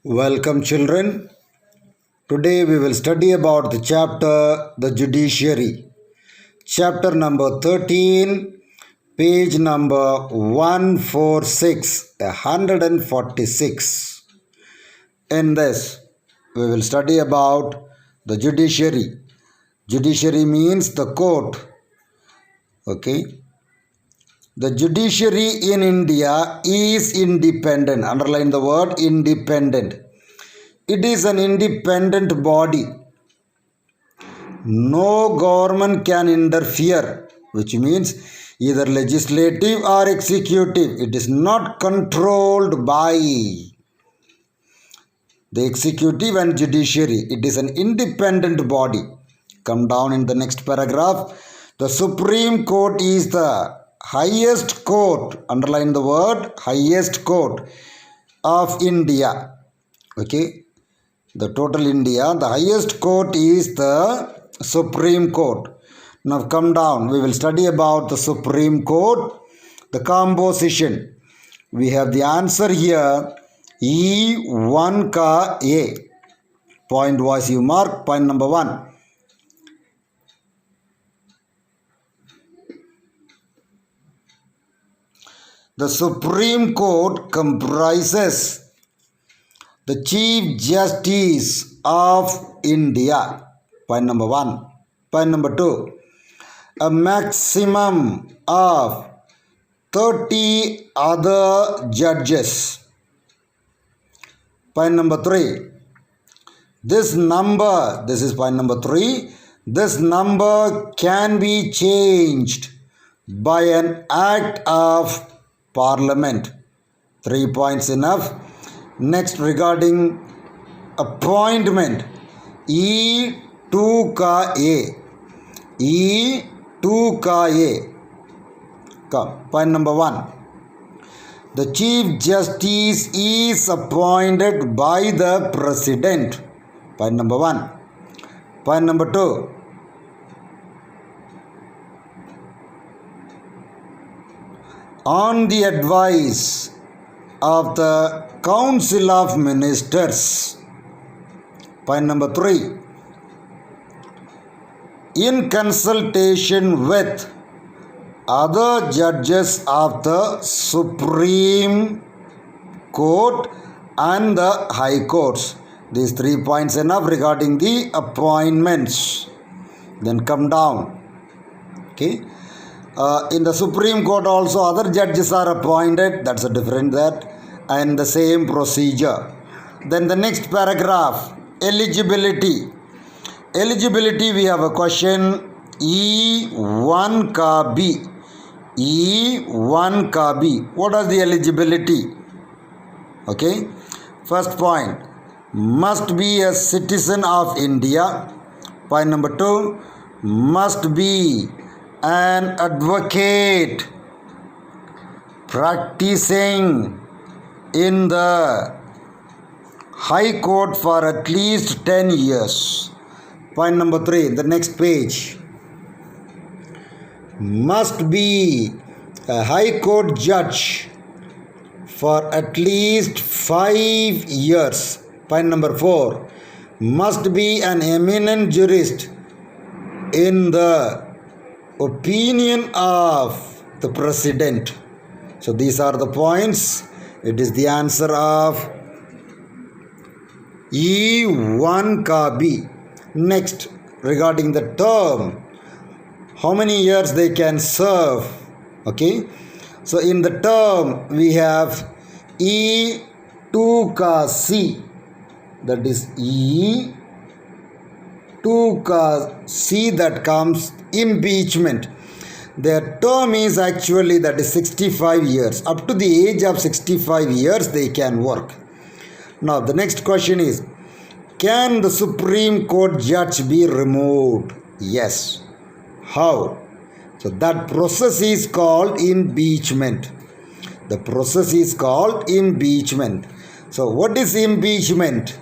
Welcome, children. Today we will study about the chapter The Judiciary. Chapter number 13, page number 146. In this, we will study about the judiciary. Judiciary means the court. Okay. The judiciary in India is independent. Underline the word independent. It is an independent body. No government can interfere, which means either legislative or executive. It is not controlled by the executive and judiciary. It is an independent body. Come down in the next paragraph. The Supreme Court is the highest court. Underline the word highest court of India. Okay. The total India, the highest court is the Supreme Court. Now come down. We will study about the Supreme Court, the composition. We have the answer here. E1 ka A. Point wise you mark. Point number 1. The Supreme Court comprises the Chief Justice of India. Point number 1. Point number 2. A maximum of 30 other judges. Point number 3. This is point number 3. This number can be changed by an act of Parliament. 3 points enough. Next, regarding appointment, E2 ka A. E2 ka A. Come, point number 1. The Chief Justice is appointed by the President. Point number 1. Point number 2. On the advice of the Council of Ministers. Point number 3. In consultation with other judges of the Supreme Court and the High Courts. These 3 points enough regarding the appointments. Then come down. Okay. In the Supreme Court also other judges are appointed. That's a different that. And the same procedure. Then the next paragraph, eligibility. Eligibility, we have a question, E1 ka B. E1 ka B. What is the eligibility? Okay. First point, must be a citizen of India. Point number 2, must be an advocate practicing in the High Court for at least 10 years. Point number 3, the next page. Must be a High Court judge for at least 5 years. Point number 4, must be an eminent jurist in the opinion of the President. So these are the points. It is the answer of E1 ka B. Next, regarding the term, how many years they can serve. Okay. So in the term, we have E2 ka C. That is E2 ka C, that comes impeachment. Their term is actually that is 65 years. Up to the age of 65 years they can work. Now the next question is, can the Supreme Court judge be removed? Yes. How? So that process is called impeachment. The process is called impeachment. So what is impeachment?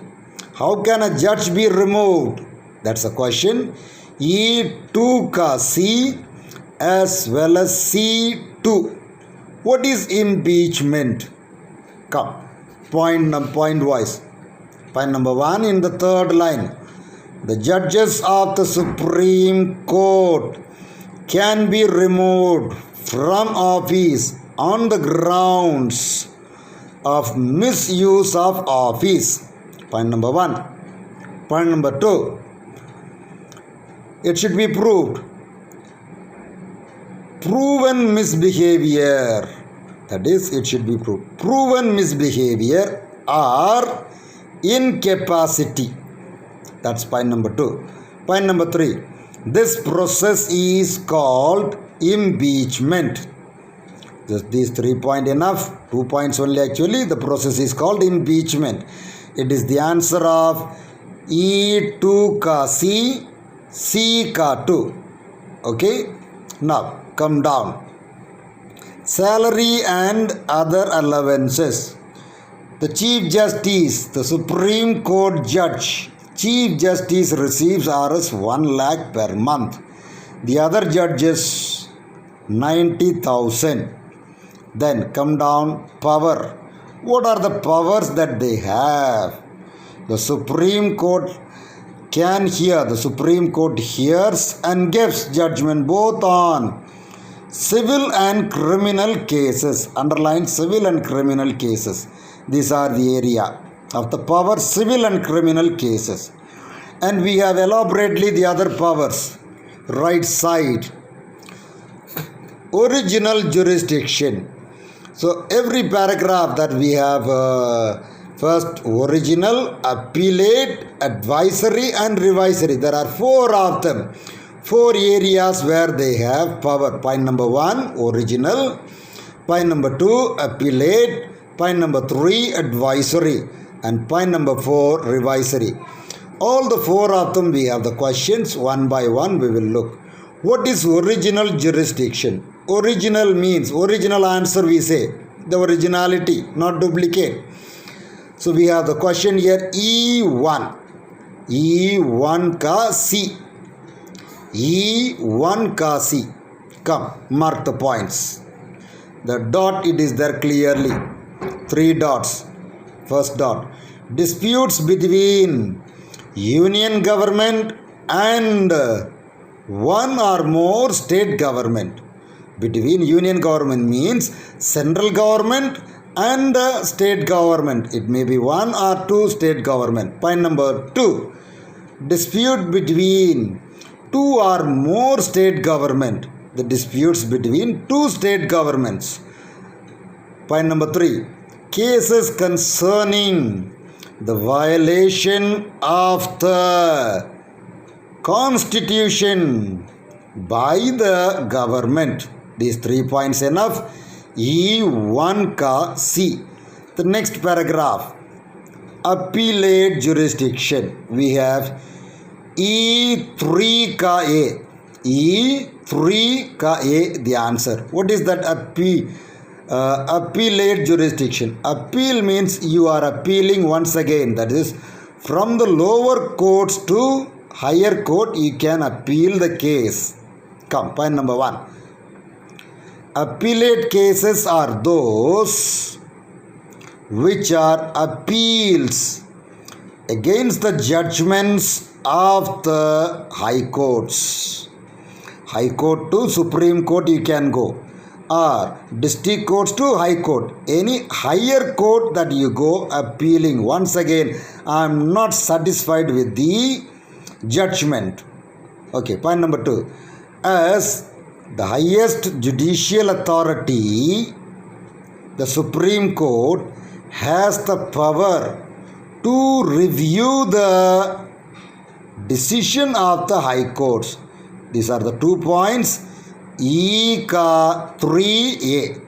How can a judge be removed? That's a question. E2 ka C as well as C2. What is impeachment? Come, point wise. Point number 1 in the third line. The judges of the Supreme Court can be removed from office on the grounds of misuse of office. Point number 1. Point number 2. It should be proved. Proven misbehavior. That is, it should be proved. Proven misbehavior or incapacity. That's point number 2. Point number 3. This process is called impeachment. Just these 3 points enough. 2 points only actually. The process is called impeachment. It is the answer of E2 ka C, C ka 2. Okay. Now come down. Salary and other allowances. The Chief Justice, the Supreme Court Judge, Chief Justice receives Rs 1 lakh per month. The other judges 90,000. Then come down, power. What are the powers that they have? The Supreme Court can hear. The Supreme Court hears and gives judgment both on civil and criminal cases. Underline civil and criminal cases. These are the area of the power, civil and criminal cases. And we have elaborately the other powers. Right side. Original jurisdiction. So every paragraph that we have first original, appellate, advisory and revisory. There are 4 of them. 4 areas where they have power. Point number 1, original. Point number 2, appellate. Point number 3, advisory. And point number 4, revisory. All the 4 of them we have the questions. One by one we will look. What is original jurisdiction? Original means, original answer we say. The originality, not duplicate. So we have the question here E1. E1 ka C. E1 ka C. Come, mark the points. The dot, it is there clearly. 3 dots. First dot. Disputes between union government and one or more state government. Between union government means central government and state government. It may be 1 or 2 state government. Point number 2. Dispute between 2 or more state government. The disputes between 2 state governments. Point number 3. Cases concerning the violation of the Constitution by the government. These 3 points enough. E1 ka C. The next paragraph. Appellate jurisdiction. We have E3 ka A. E3 ka A, the answer. What is that appellate jurisdiction? Appeal means you are appealing once again. That is, from the lower courts to higher court, you can appeal the case. Come, point number 1. Appellate cases are those which are appeals against the judgments of the high courts. High court to Supreme Court you can go, or district courts to high court. Any higher court that you go appealing, once again, I am not satisfied with the judgment. Okay, point number 2. As the highest judicial authority, the Supreme Court has the power to review the decision of the high courts. These are the 2 points. E ka 3A.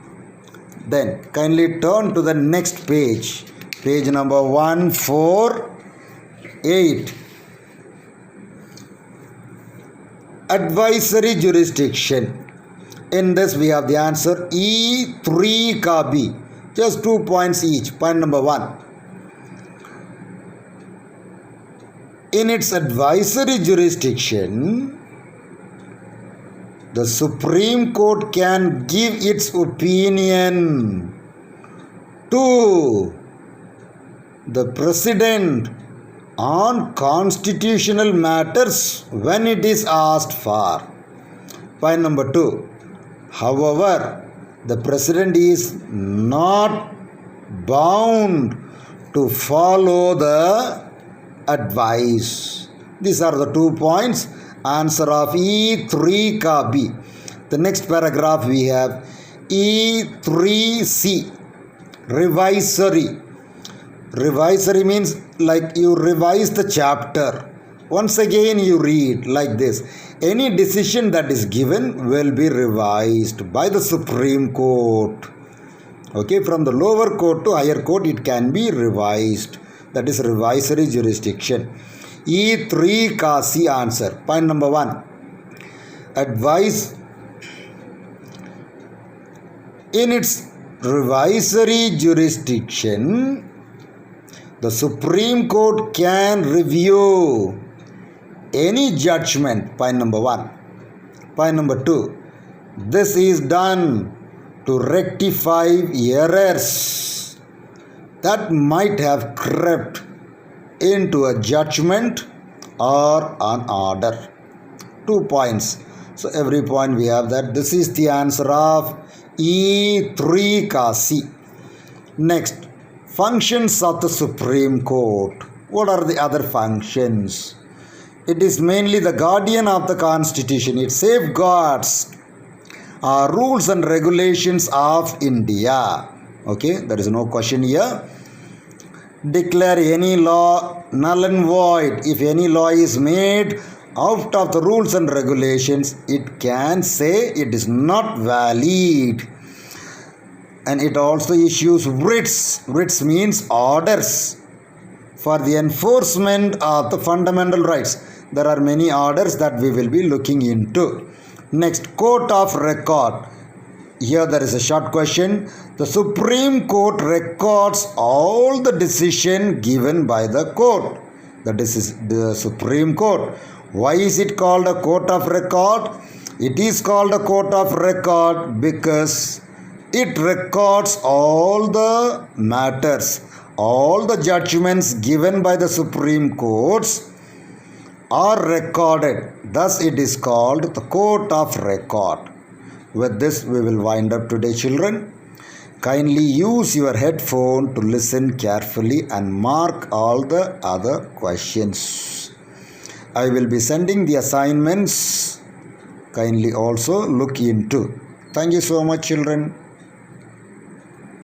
Then kindly turn to the next page. Page number 148. Advisory jurisdiction. In this we have the answer E3 ka B. Just 2 points each. Point number 1. In its advisory jurisdiction, the Supreme Court can give its opinion to the President on constitutional matters when it is asked for. Point number 2. However, the president is not bound to follow the advice. These are the 2 points. Answer of E3 ka B. The next paragraph we have E3C. Revisory. Revisory means like you revise the chapter. Once again you read like this. Any decision that is given will be revised by the Supreme Court. Okay, from the lower court to higher court it can be revised. That is revisory jurisdiction. E3 ka C answer. Point number 1. Advice. In its revisory jurisdiction, the Supreme Court can review any judgment. Point number 1. Point number 2. This is done to rectify errors that might have crept into a judgment or an order. 2 points. So every point we have that. This is the answer of E3 ka C. Next, functions of the Supreme Court. What are the other functions? It is mainly the guardian of the Constitution. It safeguards rules and regulations of India. Okay, there is no question here. Declare any law null and void. If any law is made out of the rules and regulations, it can say it is not valid. And it also issues writs. Writs means orders for the enforcement of the fundamental rights. There are many orders that we will be looking into. Next, court of record. Here there is a short question. The Supreme Court records all the decision given by the court. That is the Supreme Court. Why is it called a court of record? It is called a court of record because it records all the matters, all the judgments given by the Supreme Courts are recorded. Thus it is called the court of record. With this we will wind up today, children. Kindly use your headphone to listen carefully and mark all the other questions. I will be sending the assignments. Kindly also look into. Thank you so much, children.